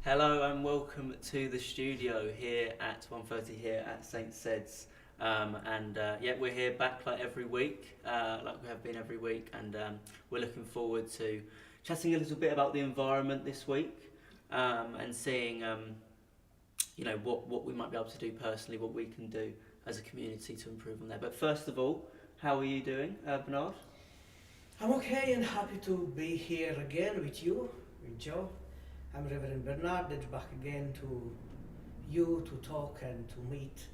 Hello and welcome to the studio here at 1:30 here at St Sed's, yeah, we're here back like every week, like we have been every week, and we're looking forward to chatting a little bit about the environment this week, and seeing what we might be able to do personally, what we can do as a community to improve on there. But first of all, how are you doing, Bernard? I'm okay and happy to be here again with you, with Joe. I'm Reverend Bernard, and back again to you to talk and to meet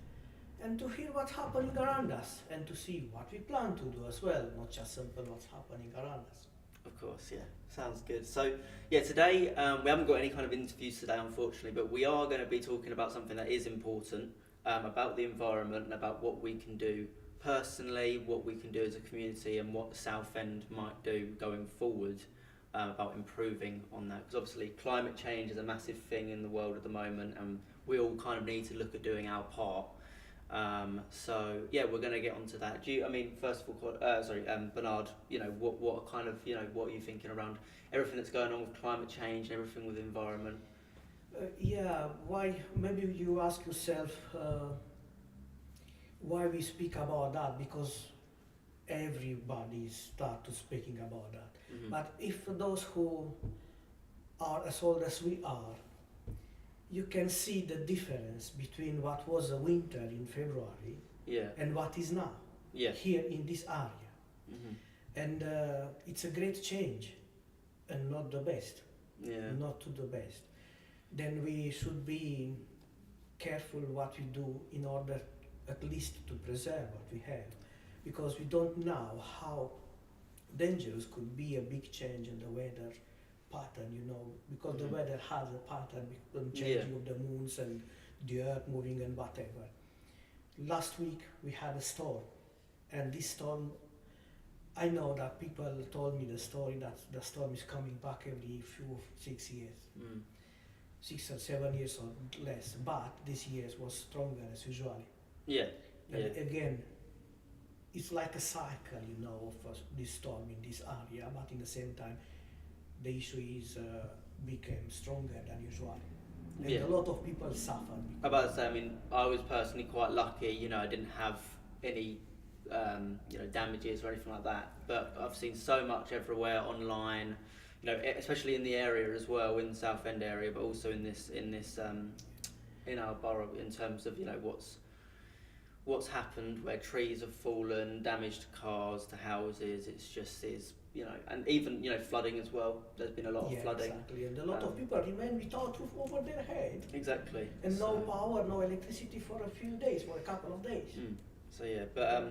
and to hear what's happening around us and to see what we plan to do as well, not just simple what's happening around us. Of course, yeah, sounds good. So, yeah, today we haven't got any kind of interviews today, unfortunately, but we are going to be talking about something that is important, about the environment and about what we can do personally, what we can do as a community, and what Southend might do going forward. About improving on that, because obviously climate change is a massive thing in the world at the moment, and we all kind of need to look at doing our part. So yeah, we're going to get onto that. First of all, Bernard, what kind of, what are you thinking around everything that's going on with climate change and everything with the environment? Why? Maybe you ask yourself why we speak about that, because everybody start to speaking about that. Mm-hmm. But if those who are as old as we are, you can see the difference between what was a winter in February, yeah, and what is now, yeah, here in this area. Mm-hmm. And it's a great change and not the best, yeah, not to the best. Then we should be careful what we do in order at least to preserve what we have, because we don't know how dangerous could be a big change in the weather pattern, because Mm-hmm. the weather has a pattern with changing of the moons and the earth moving and whatever. Last week we had a storm, and this storm, I know that people told me the story that the storm is coming back every 6 years, 6 or 7 years or less, but this year was stronger as usually. yeah, And yeah. again, it's like a cycle, of this storm in this area, but in the same time, the issue is became stronger than usual. And Yeah. a lot of people suffered. I'm about to say, I was personally quite lucky, I didn't have any, damages or anything like that, but I've seen so much everywhere online, especially in the area as well, in the Southend area, but also in our borough, in terms of, what's happened, where trees have fallen, damage to cars, to houses. It's just and even flooding as well. There's been a lot of flooding. Exactly, and a lot of people remain without roof over their head. Exactly. And no power, no electricity for a few days, for a couple of days. So yeah, but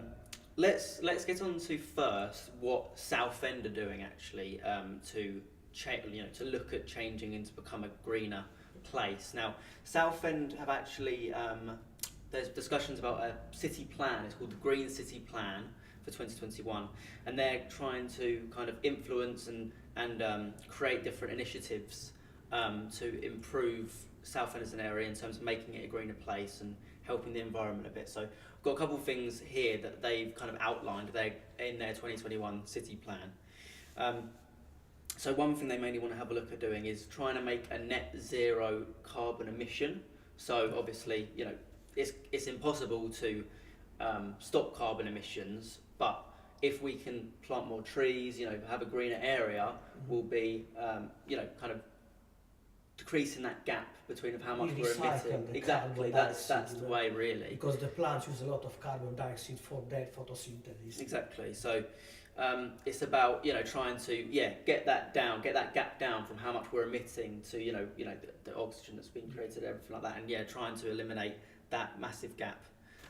let's get on to first what Southend are doing actually, to to look at changing and to become a greener place. Now, Southend have actually there's discussions about a city plan. It's called the Green City Plan for 2021, and they're trying to kind of influence and create different initiatives to improve Southend as an area in terms of making it a greener place and helping the environment a bit. So I've got a couple of things here that they've kind of outlined in their 2021 city plan. So one thing they mainly want to have a look at doing is trying to make a net zero carbon emission. So obviously, you know, it's impossible to stop carbon emissions, but if we can plant more trees, you know, have a greener area, we'll be, you know, kind of decreasing that gap between of how much we're emitting. Exactly, that's the way really. Because the plants use a lot of carbon dioxide for their photosynthesis. Exactly. So it's about, you know, trying to get that gap down from how much we're emitting to you know the oxygen that's being created, everything like that, and trying to eliminate that massive gap.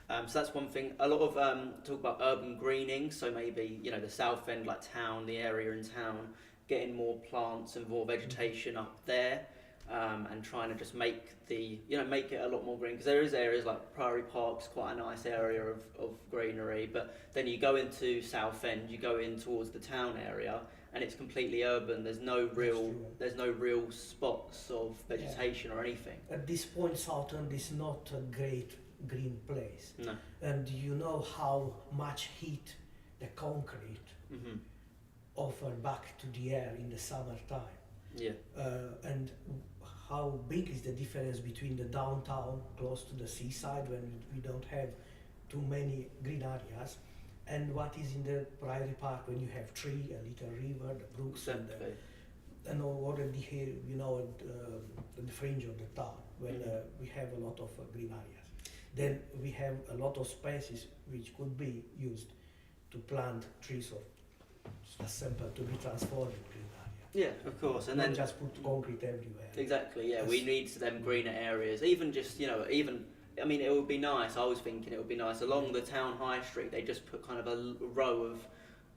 So that's one thing. A lot of talk about urban greening. So maybe, you know, the South End, like town, the area in town, getting more plants and more vegetation up there. And trying to just make make it a lot more green, because there is areas like Priory Park's quite a nice area of greenery, but then you go into Southend, you go in towards the town area, and it's completely urban. There's no real spots of vegetation or anything. At this point, Southend is not a great green place. No. And you know how much heat the concrete offer back to the air in the summertime. Yeah. And how big is the difference between the downtown close to the seaside, when we don't have too many green areas, and what is in the Priory Park when you have tree, a little river, the brooks, Exactly. and already here, you know, at the fringe of the town, when we have a lot of green areas. Then we have a lot of spaces which could be used to plant trees, or as simple to be transformed in green area. Yeah, of course, and not then just put concrete everywhere. Exactly. Yeah, we need them greener areas. Even just I mean, it would be nice. I was thinking it would be nice along the town high street. They just put kind of a row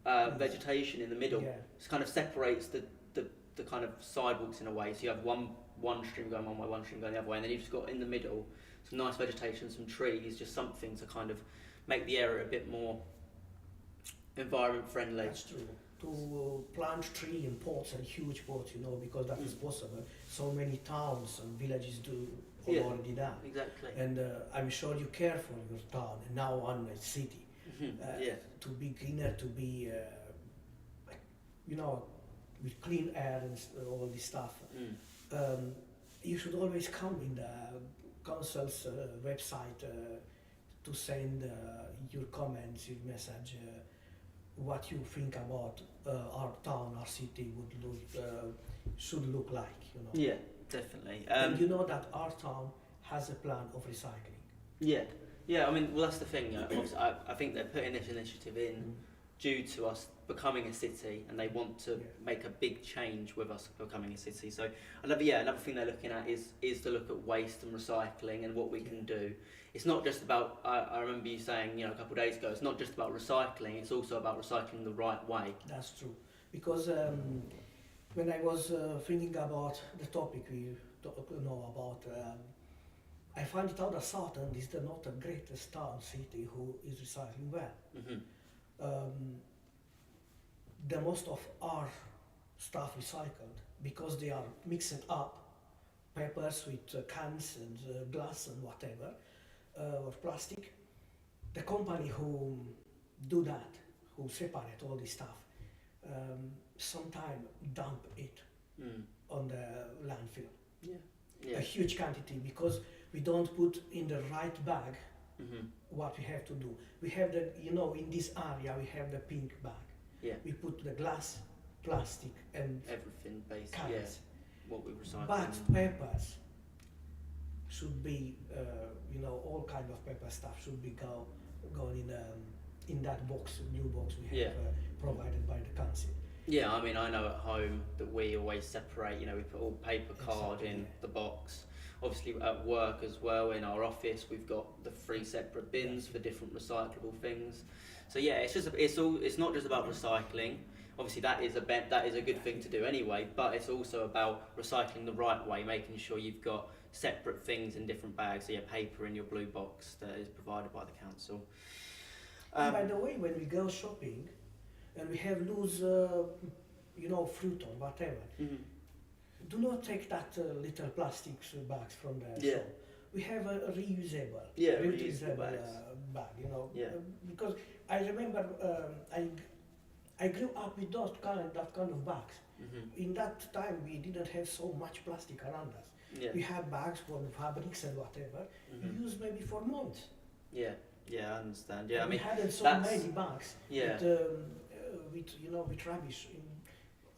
of vegetation in the middle. Yeah. It kind of separates the kind of sidewalks in a way. So you have one stream going one way, one stream going the other way, and then you've just got in the middle some nice vegetation, some trees, just something to kind of make the area a bit more environment friendly. That's true. To plant tree in pots, and huge pots, you know, because that is possible. So many towns and villages do already that. Exactly. And I'm sure you care for your town, and now on a city. To be greener, to be, you know, with clean air and all this stuff. You should always come in the council's website to send your comments, your message, what you think about our town, our city should look like, you know. Yeah, definitely. And you know that our town has a plan of recycling. Yeah. I mean, well, that's the thing. Obviously, I think they're putting this initiative in due to us becoming a city, and they want to make a big change with us becoming a city. So another thing they're looking at is to look at waste and recycling and what we can do. It's not just about, I remember you saying, you know, a couple of days ago, it's not just about recycling, it's also about recycling the right way. That's true. Because when I was thinking about the topic we know about, I find it out that Southend is not the greatest town city who is recycling well. The most of our stuff recycled, because they are mixed up, papers with cans and glass and whatever, or plastic. The company who do that, who separate all this stuff, sometimes dump it on the landfill. Yeah. A huge quantity, because we don't put in the right bag what we have to do. We have the, you know, in this area we have the pink bag. Yeah. We put the glass, plastic and everything based. cans. Yeah. What we recycle. But papers should be, you know, all kind of paper stuff should be going in that box, new box we have provided by the council. Yeah, I mean, I know at home that we always separate, you know, we put all paper card in the box. Obviously at work as well, in our office, we've got the 3 separate bins for different recyclable things. So yeah, it's not just about recycling. Obviously that is a good thing to do anyway, but it's also about recycling the right way, making sure you've got separate things in different bags, so your paper in your blue box that is provided by the council. By the way, when we go shopping and we have loose, you know, fruit or whatever, do not take that little plastic bags from the shop. We have a reusable bag, you know, because I remember I grew up with that kind of bags, In that time, we didn't have so much plastic around us. Yeah. We had bags for fabrics and whatever. We used maybe for months. Yeah. Yeah, I understand. Yeah, I We mean, hadn't so that's- many bags yeah. with rubbish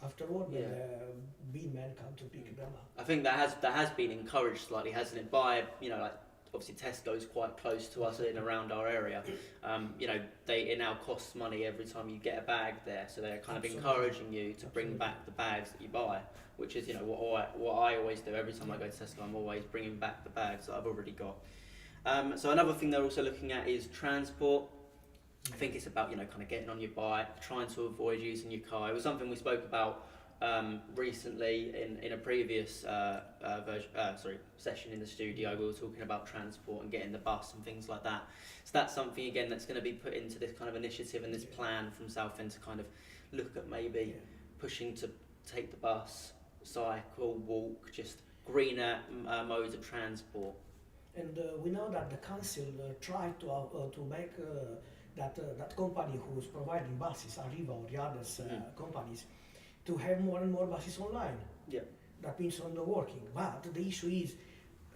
afterward when Yeah. the bin men come to pick them up. I think that has been encouraged slightly, hasn't it? By like obviously Tesco's quite close to us and around our area. It now costs money every time you get a bag there, so they're kind of encouraging you to bring back the bags that you buy, which is what I always do every time I go to Tesco. I'm always bringing back the bags that I've already got. So another thing they're also looking at is transport. I think it's about kind of getting on your bike, trying to avoid using your car. It was something we spoke about recently in a previous session in the studio. We were talking about transport and getting the bus and things like that. So that's something again that's going to be put into this kind of initiative and this plan from Southend to kind of look at maybe pushing to take the bus, cycle, walk, just greener modes of transport. And we know that the council tried to make that company who's providing buses, Arriva or the others companies, to have more and more buses online. Yeah. That means on the working. But the issue is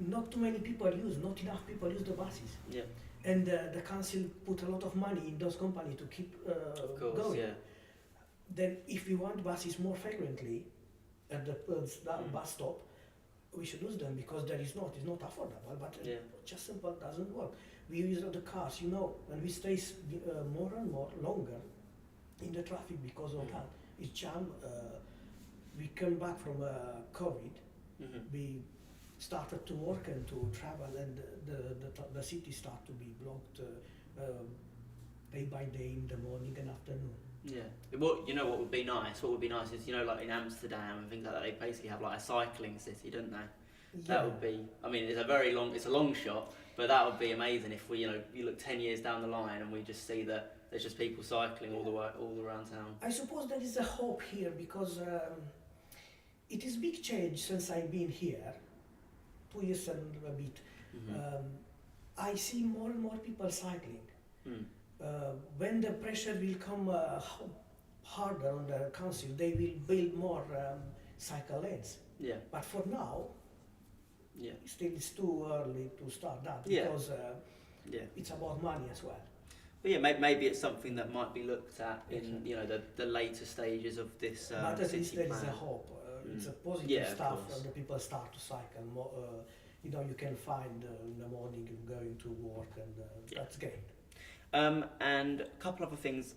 not too many people not enough people use the buses. Yeah. And the council put a lot of money in those companies to keep Of course, going. yeah. Then if we want buses more frequently at the bus stop, we should use them because it's not affordable, but just simple doesn't work. We use the cars, when we stay more and more longer in the traffic because of that. It's jam. We come back from COVID. We started to work and to travel, and the city start to be blocked day by day in the morning and afternoon. Yeah. What would be nice? What would be nice is like in Amsterdam and things like that. They basically have like a cycling city, don't they? Yeah. That would be. I mean, it's a long shot, but that would be amazing if we, you look 10 years down the line and we just see that there's just people cycling all around town. I suppose there is a hope here because it is big change since I've been here, 2 years and a bit. I see more and more people cycling. When the pressure will come harder on the council, they will build more cycle lanes. Yeah. But for now, still it's too early to start that because it's about money as well. But yeah, maybe it's something that might be looked at in the later stages of this but at least there plan. is a hope. It's a positive stuff, and the people start to cycle more. You can find in the morning going to work, and that's great. And a couple other things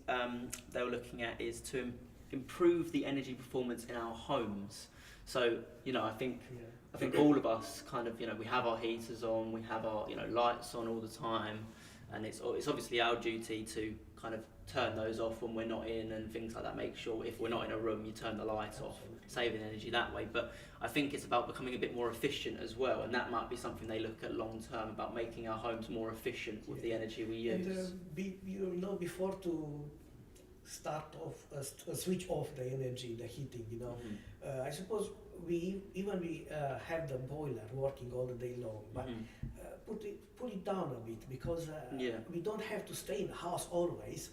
they were looking at is to improve the energy performance in our homes. So I think all of us kind of we have our heaters on, we have our lights on all the time, and it's obviously our duty to kind of turn those off when we're not in and things like that. Make sure if we're not in a room, you turn the lights off, saving energy that way. But I think it's about becoming a bit more efficient as well, and that might be something they look at long term, about making our homes more efficient with the energy we use. And before to start off, switch off the energy, the heating, I suppose we have the boiler working all the day long, but put it down a bit because we don't have to stay in the house always,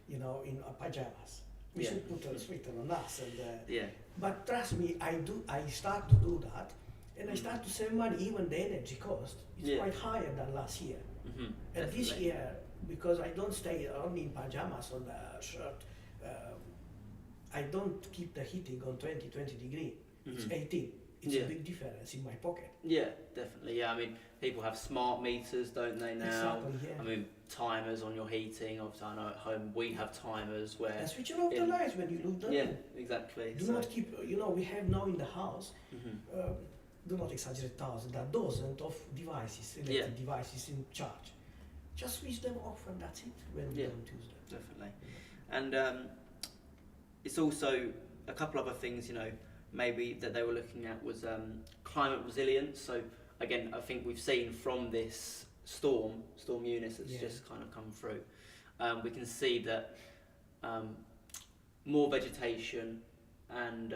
in pajamas. We should put a sweater on us, and but trust me, I start to do that, and I start to save money. Even the energy cost is quite higher than last year. And this year, because I don't stay only in pajamas on the shirt, I don't keep the heating on 20 degrees. It's 18. It's a big difference in my pocket. Yeah, definitely. Yeah, I mean, people have smart meters, don't they now? Exactly, yeah. I mean, timers on your heating. Obviously, I know at home we have timers where... And switching off the lights when you leave the room. Yeah, exactly. Do not keep, we have now in the house, do not exaggerate thousands, that dozens of devices, electric devices in charge. Just switch them off and that's it when you don't use them. Definitely. And it's also a couple other things, maybe that they were looking at was climate resilience. So again, I think we've seen from this Storm Eunice that's just kind of come through, we can see that more vegetation and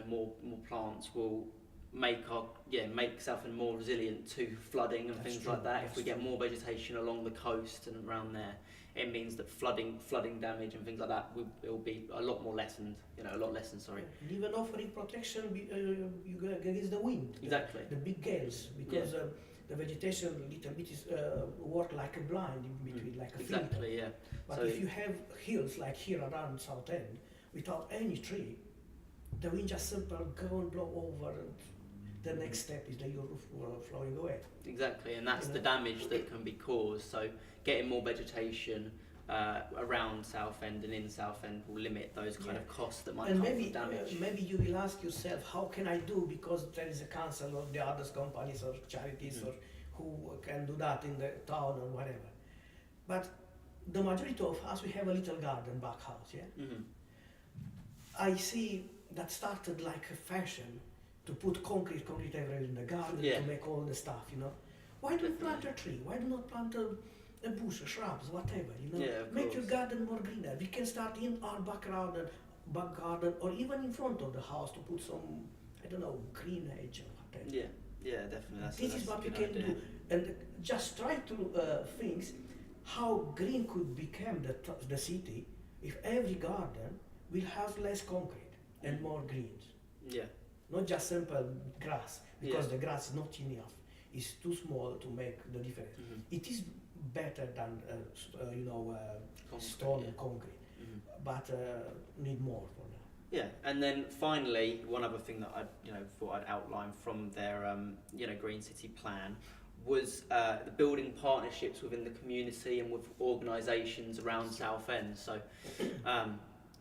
more plants will make Southend more resilient to flooding and That's things true, like that. If that's we get true. more vegetation along the coast and around there, it means that flooding damage and things like that will be a lot more lessened. A lot lessened. Sorry. And even offering protection you go against the wind, Exactly. the big gales, because the vegetation little bit is work like a blind in between, like a filter. Exactly. Yeah. But So if you have hills like here around Southend, without any tree, the wind just simply go and blow over, and the next step is that you're flowing away. exactly, and that's the damage that can be caused. So getting more vegetation around Southend and in Southend will limit those kind of costs that might And come from damage. maybe you will ask yourself, how can I do, because there is a council or the other companies or charities or who can do that in the town or whatever. But the majority of us, we have a little garden back house, I see that started like a fashion to put concrete everywhere in the garden to make all the stuff, Why do you plant a tree? Why do not plant a bush, shrubs, whatever, Make your garden more greener. We can start in our back garden, or even in front of the house to put some, I don't know, green hedge or whatever. Yeah, definitely. This is what we can do, and just try to think how green could become the city if every garden will have less concrete and more greens. Yeah. Not just simple grass, because the grass is not enough. It's too small to make the difference. It is better than stone and concrete, but need more for that. Yeah, and then finally, one other thing that I thought I'd outline from their Green City plan was the building partnerships within the community and with organisations around Southend. So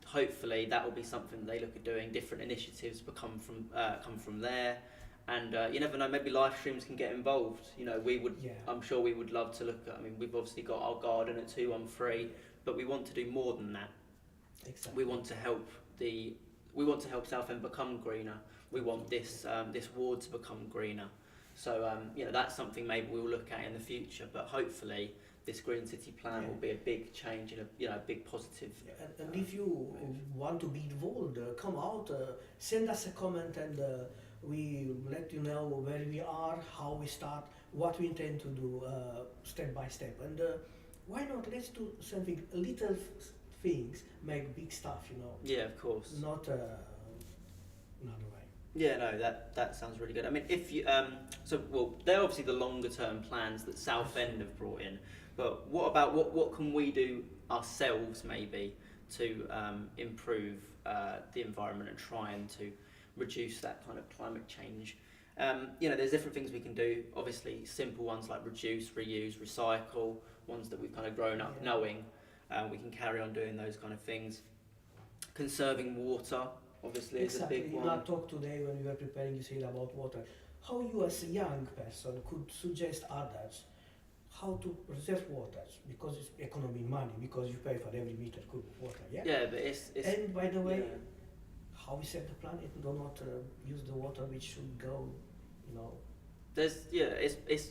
hopefully that will be something they look at doing. Different initiatives come from there, and you never know. Maybe Lifestreams can get involved. I'm sure we would love to look at. I mean, we've obviously got our garden at 213, but we want to do more than that. Exactly. We want to help Southend become greener. We want this ward to become greener. So that's something maybe we'll look at in the future. But hopefully, this Green City plan will be a big change and a big positive. And if you want to be involved, come out, send us a comment, and we let you know where we are, how we start, what we intend to do step by step. And why not? Let's do something little things make big stuff. Yeah, of course. Not another way. Yeah, no, that sounds really good. I mean, if you they're obviously the longer term plans that Southend have brought in, but what about what can we do ourselves maybe to improve the environment and trying to reduce that kind of climate change? There's different things we can do. Obviously, simple ones like reduce, reuse, recycle, ones that we've kind of grown up knowing. We can carry on doing those kind of things. Conserving water, obviously, is a big one. I talked today when we were preparing, you said about water. How you as a young person could suggest others how to preserve water, because it's economy money, because you pay for every meter cube of water, Yeah, but it's and by the way, how we set the planet, do not use the water which should go, it's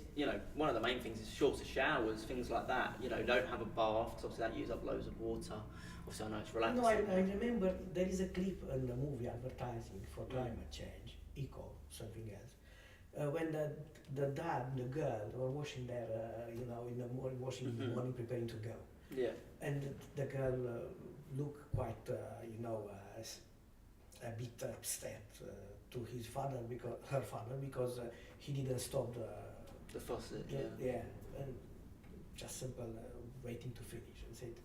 one of the main things is shorter showers, things like that. Don't have a bath, 'cause obviously that uses up loads of water. Obviously I know it's relaxing. No, I remember there is a clip in the movie advertising for climate change, something else. When the dad and the girl were washing their, in the morning, washing in the morning, preparing to go. Yeah. And the girl looked quite, a bit upset to her father, because he didn't stop the faucet. And just simple waiting to finish and said,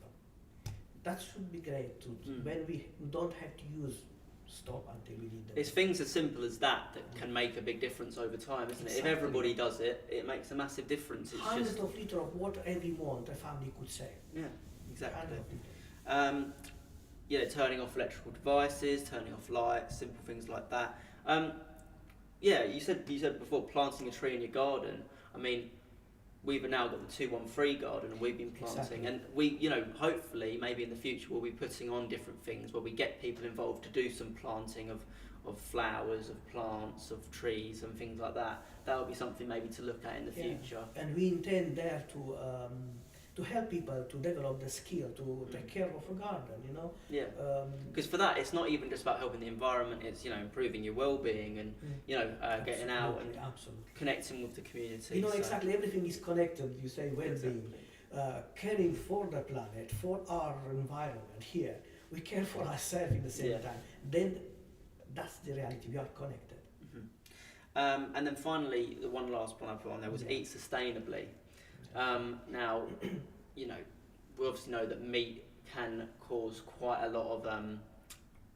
that should be great too. When we don't have to stop until we need them. It's things as simple as that can make a big difference over time, isn't it? If everybody does it, it makes a massive difference. It's hundreds of litres of water every month a family could save. Yeah, exactly. Turning off electrical devices, turning off lights, simple things like that. You said before planting a tree in your garden. I mean, we've now got the 213 garden and we've been planting, and we, hopefully maybe in the future we'll be putting on different things where we get people involved to do some planting of flowers, of plants, of trees and things like that. That will be something maybe to look at in the future. And we intend there to help people to develop the skill to take care of a garden, you know. Yeah. Because for that, it's not even just about helping the environment. It's, you know, improving your well-being and, you know, getting out and connecting with the community. You know, exactly, everything is connected. You say well-being, caring for the planet, for our environment here. We care for ourselves in the same time. Then that's the reality. We are connected. And then finally, the one last one I put on there was eat sustainably. Now, you know, we obviously know that meat can cause quite a lot of,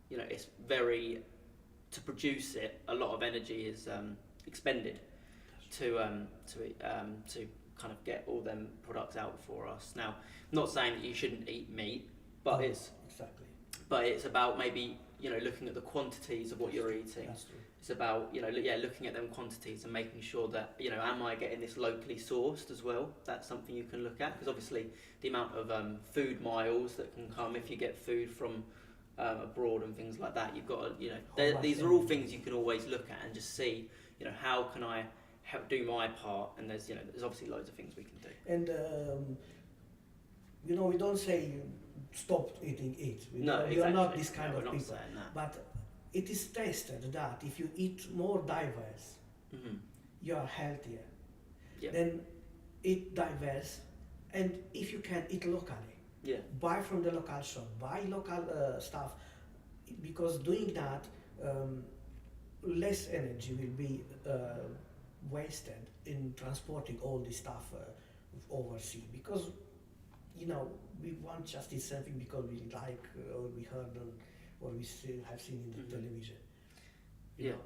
you know, it's very, to produce it, a lot of energy is expended to kind of get all them products out for us. Now, I'm not saying that you shouldn't eat meat, but but it's about maybe, you know, looking at the quantities of what you're eating. That's true. It's about, you know, looking at them quantities and making sure that, you know, am I getting this locally sourced as well? That's something you can look at, because obviously the amount of food miles that can come if you get food from abroad and things like that, you've got to, you know, these are all things you can always look at and just see, you know, how can I help do my part? And there's, you know, there's obviously loads of things we can do. And you know, we don't say stop eating it. No, we are not this kind of not people. saying that. But it is tested that if you eat more diverse, you are healthier. Then eat diverse, and if you can, eat locally. Buy from the local shop, buy local stuff, because doing that, less energy will be wasted in transporting all this stuff overseas. Because, you know, we want just eat something because we like or we heard or we have seen in the television. You know?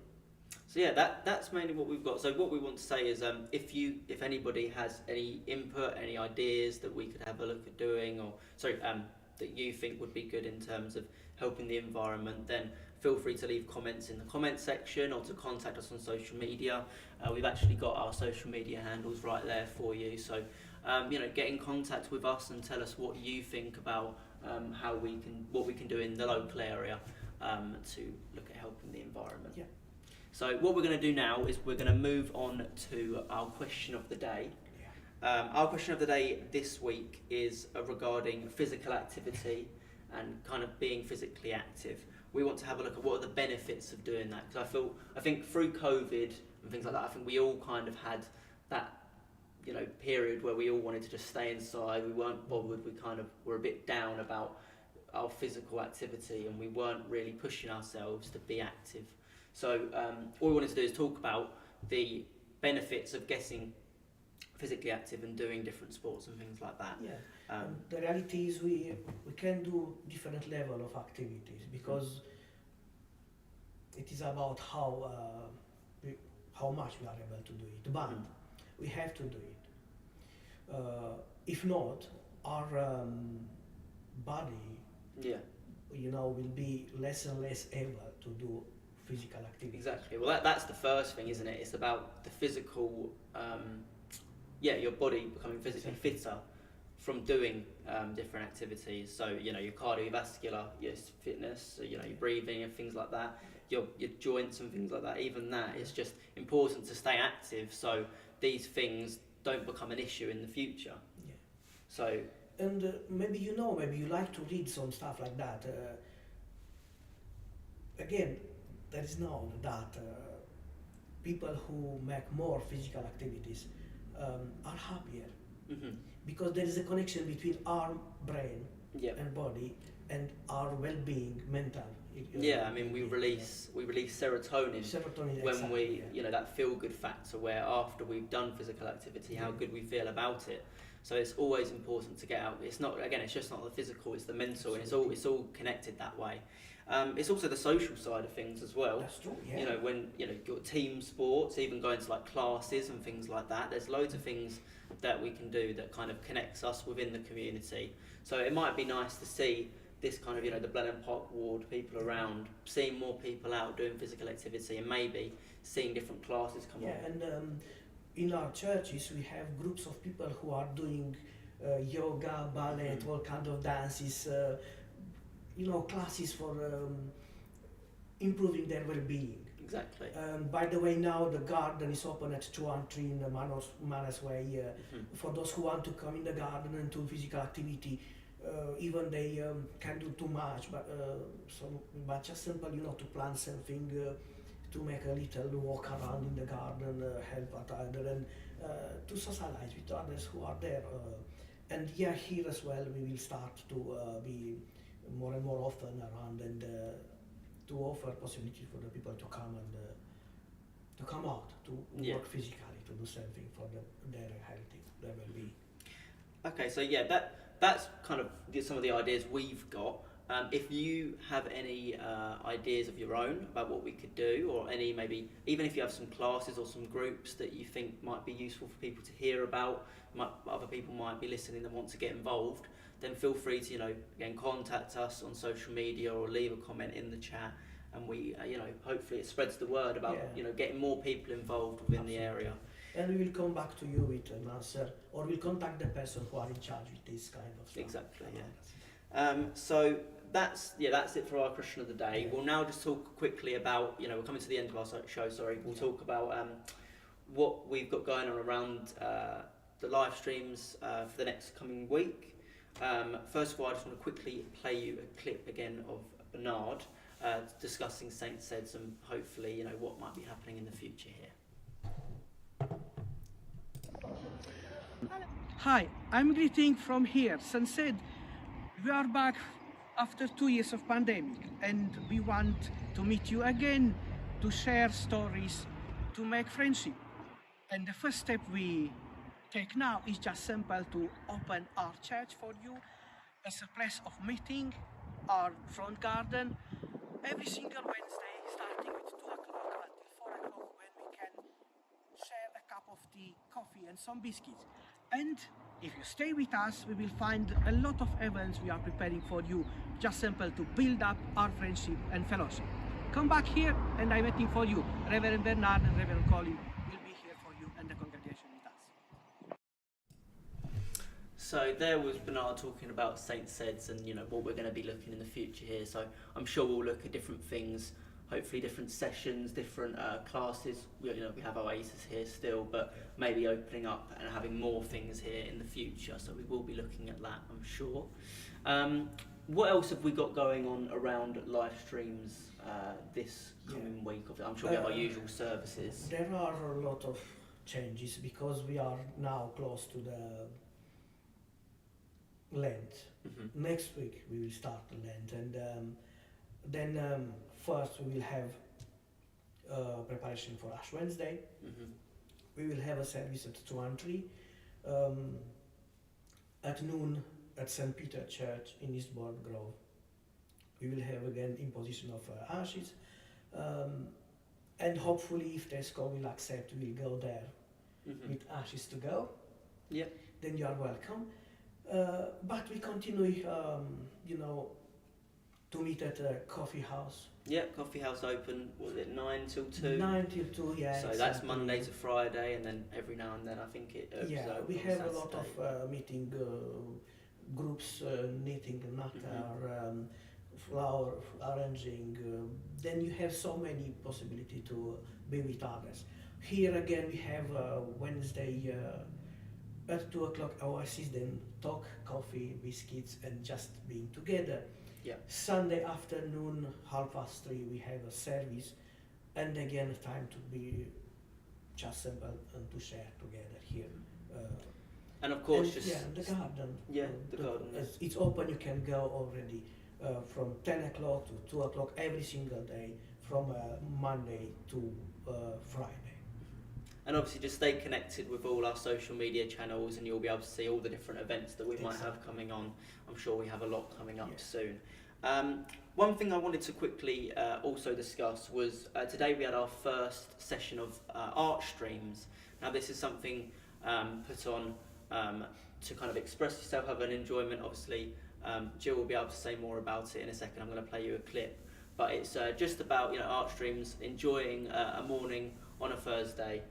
So that's mainly what we've got. So what we want to say is, if anybody has any input, any ideas that we could have a look at doing, or that you think would be good in terms of helping the environment, then feel free to leave comments in the comment section or to contact us on social media. We've actually got our social media handles right there for you. So you know, get in contact with us and tell us what you think about what we can do in the local area to look at helping the environment. So what we're going to do now is we're going to move on to our question of the day. Our question of the day this week is regarding physical activity and kind of being physically active. We want to have a look at what are the benefits of doing that, because I think through COVID and things like that, I think we all kind of had that, you know, period where we all wanted to just stay inside. We weren't bothered. We kind of were a bit down about our physical activity, and we weren't really pushing ourselves to be active. So all we wanted to do is talk about the benefits of getting physically active and doing different sports and things like that. The reality is we can do different level of activities, because it is about how much we are able to do it. But we have to do it. If not, our body, you know, will be less and less able to do physical activity. Exactly. Well, that's the first thing, isn't it? It's about the physical, your body becoming physically fitter from doing different activities. So, you know, your cardiovascular, your fitness, you know, your breathing and things like that, your joints and things like that. Even that, it's just important to stay active so these things don't become an issue in the future. So. And maybe you like to read some stuff like that. Again, there is known that people who make more physical activities are happier, because there is a connection between our brain and body and our well-being, mental. I mean, we release serotonin when we, you know, that feel-good factor, where after we've done physical activity, how good we feel about it. So it's always important to get out. It's not, again, it's just not the physical, it's the mental, and it's all connected that way. It's also the social side of things as well. That's true, You know, when, you know, you've got team sports, even going to like classes and things like that, there's loads of things that we can do that kind of connects us within the community. So it might be nice to see this kind of, you know, the Blenheim Park ward, people around, seeing more people out doing physical activity, and maybe seeing different classes come on. And in our churches we have groups of people who are doing yoga, ballet, all kind of dances, you know, classes for improving their well-being. Exactly. By the way, now the garden is open at 2 and 3 in the Manors Way. For those who want to come in the garden and do physical activity, even they can do too much, but just simple, to plant something, to make a little walk around in the garden, help other, and to socialize with others who are there. And yeah, here as well, we will start to be more and more often around, and to offer possibility for the people to come and to come out, to work physically, to do something for their health, their well-being. Okay, so yeah, that's kind of some of the ideas we've got. If you have any ideas of your own about what we could do, or any, maybe even if you have some classes or some groups that you think might be useful for people to hear about, other people might be listening and want to get involved, then feel free to, again, contact us on social media or leave a comment in the chat, and we, hopefully it spreads the word about, getting more people involved within the area. And we will come back to you with an answer, or we'll contact the person who are in charge with this kind of stuff. Exactly, yeah. So that's it for our question of the day. Yeah. We'll now just talk quickly about, we're coming to the end of our show, sorry. We'll talk about what we've got going on around the live streams for the next coming week. First of all, I just want to quickly play you a clip again of Bernard discussing St. Sed's and hopefully, what might be happening in the future here. Hi, I'm greeting from here, St. Sid. We are back after 2 years of pandemic, and we want to meet you again, to share stories, to make friendship. And the first step we take now is just simple to open our church for you as a place of meeting, our front garden, every single Wednesday, starting with 2 o'clock until 4 o'clock, when we can share a cup of tea, coffee and some biscuits. And if you stay with us, we will find a lot of events we are preparing for you, just simple to build up our friendship and fellowship. Come back here and I'm waiting for you. Reverend Bernard and Reverend Colin will be here for you and the congregation with us. So there was Bernard talking about St. Sed's and what we're going to be looking in the future here. So I'm sure we'll look at different things, hopefully different sessions, different classes. We have Oasis here still, but maybe opening up and having more things here in the future. So we will be looking at that, I'm sure. What else have we got going on around live streams this coming week? I'm sure we have our usual services. There are a lot of changes because we are now close to the Lent. Mm-hmm. Next week we will start the Lent, and then first we will have preparation for Ash Wednesday. Mm-hmm. We will have a service at 2 and 3. At noon at St. Peter Church in Eastbourne Grove. We will have again imposition of ashes, and hopefully if Tesco will accept, we'll go there with ashes to go. Yep. Then you are welcome. But we continue, to meet at a coffee house. Yeah, coffee house open, was it 9 till 2? 9 till 2, yeah. So that's Monday to Friday, and then every now and then I think it opens. Yeah, we have a lot of meeting groups, knitting, natar, flower arranging. Then you have so many possibility to be with others. Here again we have Wednesday at 2 o'clock Oasis, then talk, coffee, biscuits, and just being together. Yeah. Sunday afternoon, 3:30, we have a service, and again time to be just simple and to share together here. And of course, the garden. Yeah, the garden. It's open. You can go already from 10 o'clock to 2 o'clock every single day, from Monday to Friday. And obviously just stay connected with all our social media channels and you'll be able to see all the different events that we might have coming on. I'm sure we have a lot coming up soon. One thing I wanted to quickly also discuss was today we had our first session of art streams. Now this is something put on to kind of express yourself, have an enjoyment. Obviously Jill will be able to say more about it in a second. I'm going to play you a clip. But it's just about art streams, enjoying a morning on a Thursday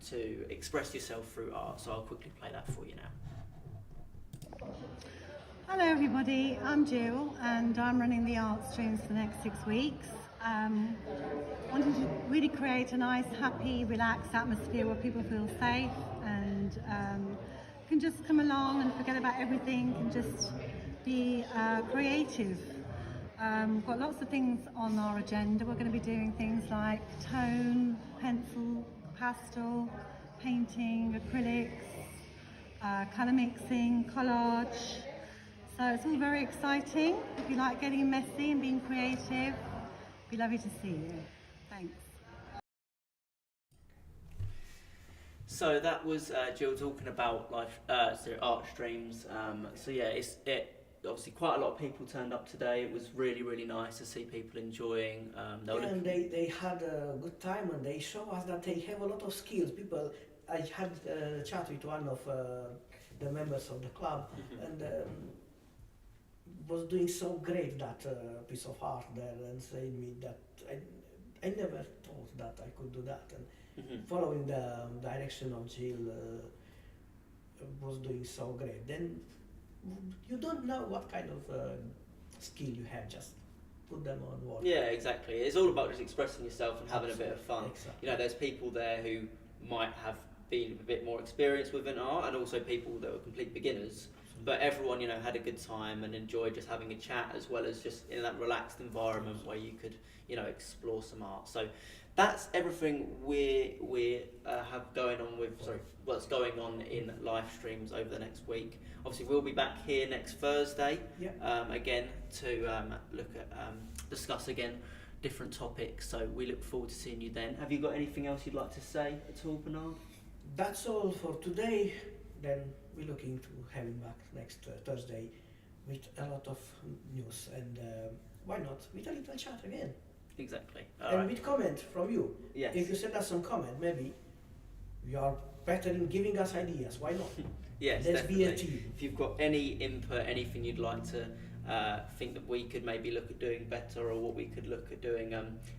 to express yourself through art. So I'll quickly play that for you now. Hello everybody, I'm Jill and I'm running the art streams for the next 6 weeks. wanting to really create a nice, happy, relaxed atmosphere where people feel safe and can just come along and forget about everything and just be creative. Got lots of things on our agenda. We're going to be doing things like tone, pencil, pastel, painting, acrylics, colour mixing, collage. So it's all very exciting. If you like getting messy and being creative, be lovely to see you. Thanks. So that was Jill talking about art streams. So yeah, obviously quite a lot of people turned up today. It was really, really nice to see people enjoying. And they had a good time, and they show us that they have a lot of skills. I had a chat with one of the members of the club, and was doing so great that piece of art there, and saying me that I never thought that I could do that, and following the direction of Jill was doing so great. Then you don't know what kind of skill you have, just put them on board. Yeah, exactly. It's all about just expressing yourself and having a bit of fun. Exactly. You know, there's people there who might have been a bit more experienced within art, and also people that were complete beginners. But everyone, you know, had a good time and enjoyed just having a chat, as well as just in that relaxed environment where you could, you know, explore some art. So that's everything we have going on what's going on in Lifestreams over the next week. Obviously, we'll be back here next Thursday, again to look at discuss again different topics. So we look forward to seeing you then. Have you got anything else you'd like to say at all, Bernard? That's all for today. Then we're looking to having back next Thursday with a lot of news, and why not with a little chat again. Exactly. And with comment from you. Yes. If you send us some comment, maybe you are better in giving us ideas. Why not? Yes, Let's definitely. be a team. If you've got any input, anything you'd like to think that we could maybe look at doing better, or what we could look at doing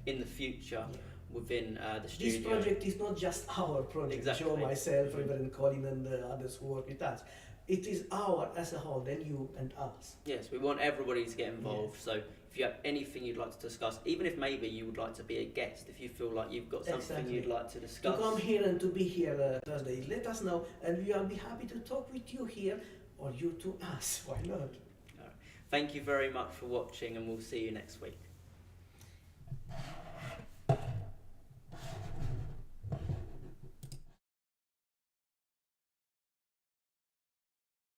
in the future within the studio. This project is not just our project. Exactly. Joe, myself, Reverend Colin, and the others who work with us. It is our as a whole, then you and us. Yes, we want everybody to get involved. So if you have anything you'd like to discuss, even if maybe you would like to be a guest, if you feel like you've got something you'd like to discuss. To come here and to be here Thursday, let us know, and we will be happy to talk with you here, or you to us. Why not? All right. Thank you very much for watching, and we'll see you next week.